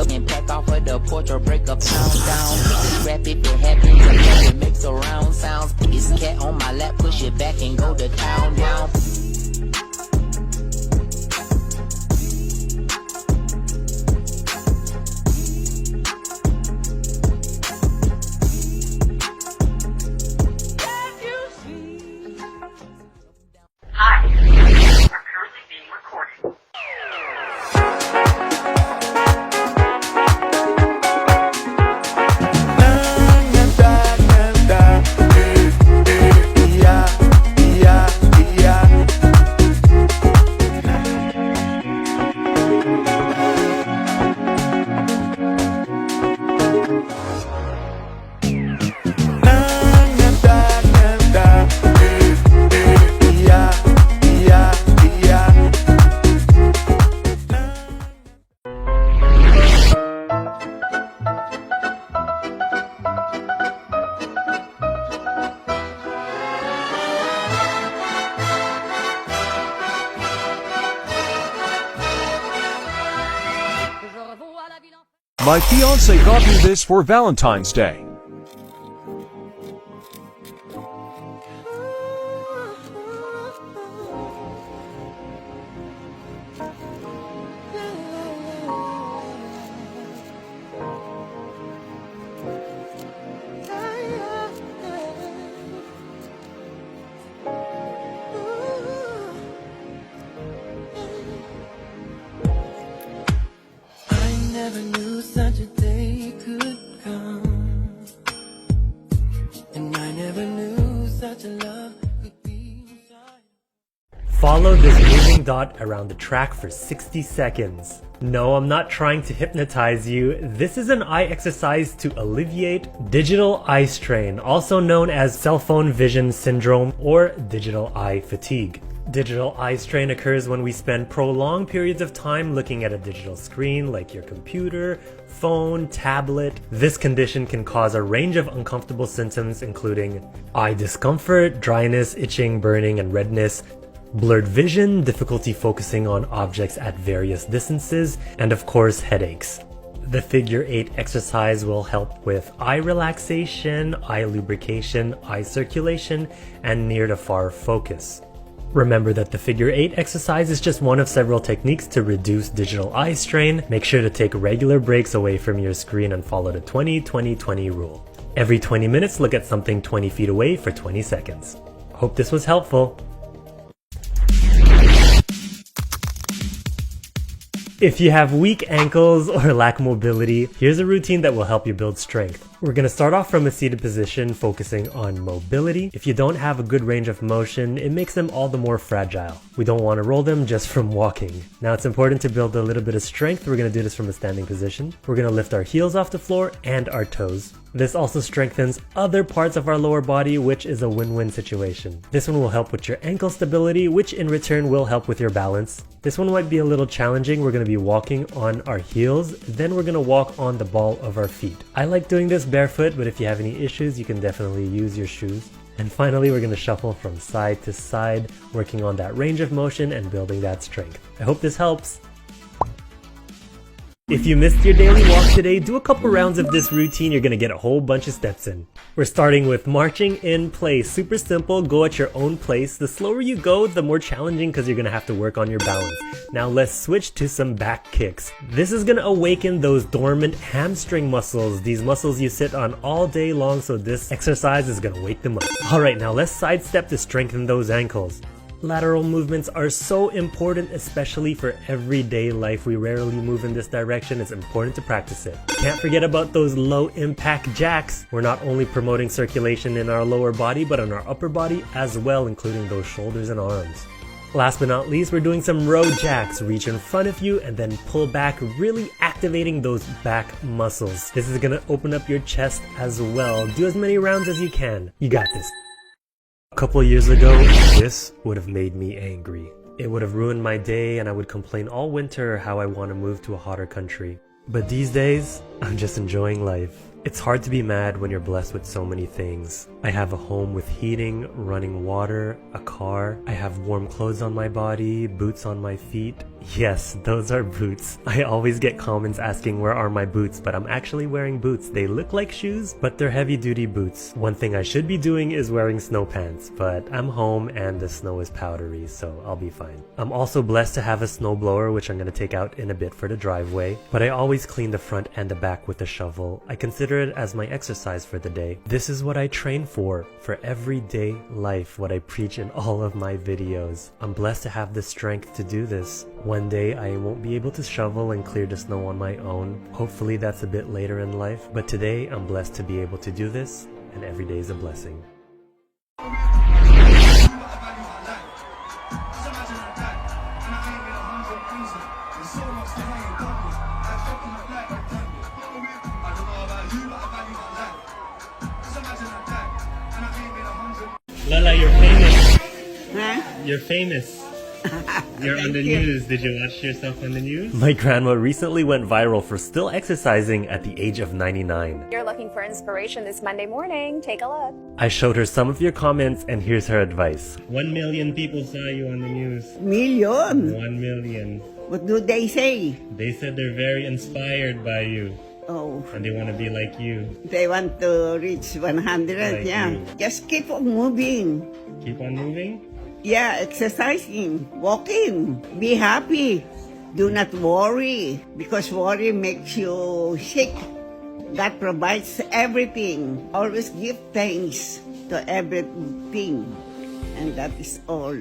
And pack off of the porch or break a pound down. Scrap if it happens, it makes around sounds. It's cat on my lap, push it back and go to town now. Hi, you are currently being recorded. My fiance got me this for Valentine's Day. Never knew such a day could come, and I never knew such a love could be inside. Follow this moving dot around the track for 60 seconds. No, I'm not trying to hypnotize you. This is an eye exercise to alleviate digital eye strain, also known as cell phone vision syndrome or digital eye fatigue. Digital eye strain occurs when we spend prolonged periods of time looking at a digital screen like your computer, phone, tablet. This condition can cause a range of uncomfortable symptoms including eye discomfort, dryness, itching, burning, and redness, blurred vision, difficulty focusing on objects at various distances, and of course headaches. The figure 8 exercise will help with eye relaxation, eye lubrication, eye circulation, and near to far focus. Remember that the figure 8 exercise is just one of several techniques to reduce digital eye strain. Make sure to take regular breaks away from your screen and follow the 20-20-20 rule. Every 20 minutes, look at something 20 feet away for 20 seconds. Hope this was helpful. If you have weak ankles or lack mobility, here's a routine that will help you build strength. We're going to start off from a seated position, focusing on mobility. If you don't have a good range of motion, it makes them all the more fragile. We don't want to roll them just from walking. Now it's important to build a little bit of strength. We're going to do this from a standing position. We're going to lift our heels off the floor and our toes. This also strengthens other parts of our lower body, which is a win-win situation. This one will help with your ankle stability, which in return will help with your balance. This one might be a little challenging. We're going to be walking on our heels, then we're going to walk on the ball of our feet. I like doing this barefoot, but if you have any issues, you can definitely use your shoes. And finally, we're going to shuffle from side to side, working on that range of motion and building that strength. I hope this helps. If you missed your daily walk today, do a couple rounds of this routine. You're gonna get a whole bunch of steps in. We're starting with marching in place. Super simple, go at your own pace. The slower you go, the more challenging because you're gonna have to work on your balance. Now let's switch to some back kicks. This is gonna awaken those dormant hamstring muscles. These muscles you sit on all day long, so this exercise is gonna wake them up. Alright, now let's sidestep to strengthen those ankles. Lateral movements are so important, especially for everyday life. We rarely move in this direction. It's important to practice it. Can't forget about those low impact jacks. We're not only promoting circulation in our lower body, but in our upper body as well, including those shoulders and arms. Last but not least, we're doing some row jacks. Reach in front of you and then pull back, really activating those back muscles. This is gonna open up your chest as well. Do as many rounds as you can. You got this. A couple of years ago, this would have made me angry. It would have ruined my day and I would complain all winter how I want to move to a hotter country. But these days, I'm just enjoying life. It's hard to be mad when you're blessed with so many things. I have a home with heating, running water, a car. I have warm clothes on my body, boots on my feet. Yes, those are boots. I always get comments asking where are my boots, but I'm actually wearing boots. They look like shoes, but they're heavy-duty boots. One thing I should be doing is wearing snow pants, but I'm home and the snow is powdery, so I'll be fine. I'm also blessed to have a snowblower, which I'm going to take out in a bit for the driveway, but I always clean the front and the back with a shovel. I consider it as my exercise for the day. This is what I train for everyday life, what I preach in all of my videos. I'm blessed to have the strength to do this. One day I won't be able to shovel and clear the snow on my own. Hopefully that's a bit later in life, but today I'm blessed to be able to do this, and every day is a blessing. Lala, you're famous. Huh? You're famous. You're on the you. news. Did you watch yourself on the news? My grandma recently went viral for still exercising at the age of 99. You're looking for inspiration this Monday morning. Take a look. I showed her some of your comments and here's her advice. 1 million people saw you on the news. Million. 1 million. What do they say? They said they're very inspired by you Oh, and they want to be like you. they want to reach 100, Like yeah. you. Just keep on moving. Keep on moving? Yeah, exercising, walking, be happy. Do not worry, because worry makes you sick. God provides everything. Always give thanks to everything. And that is all.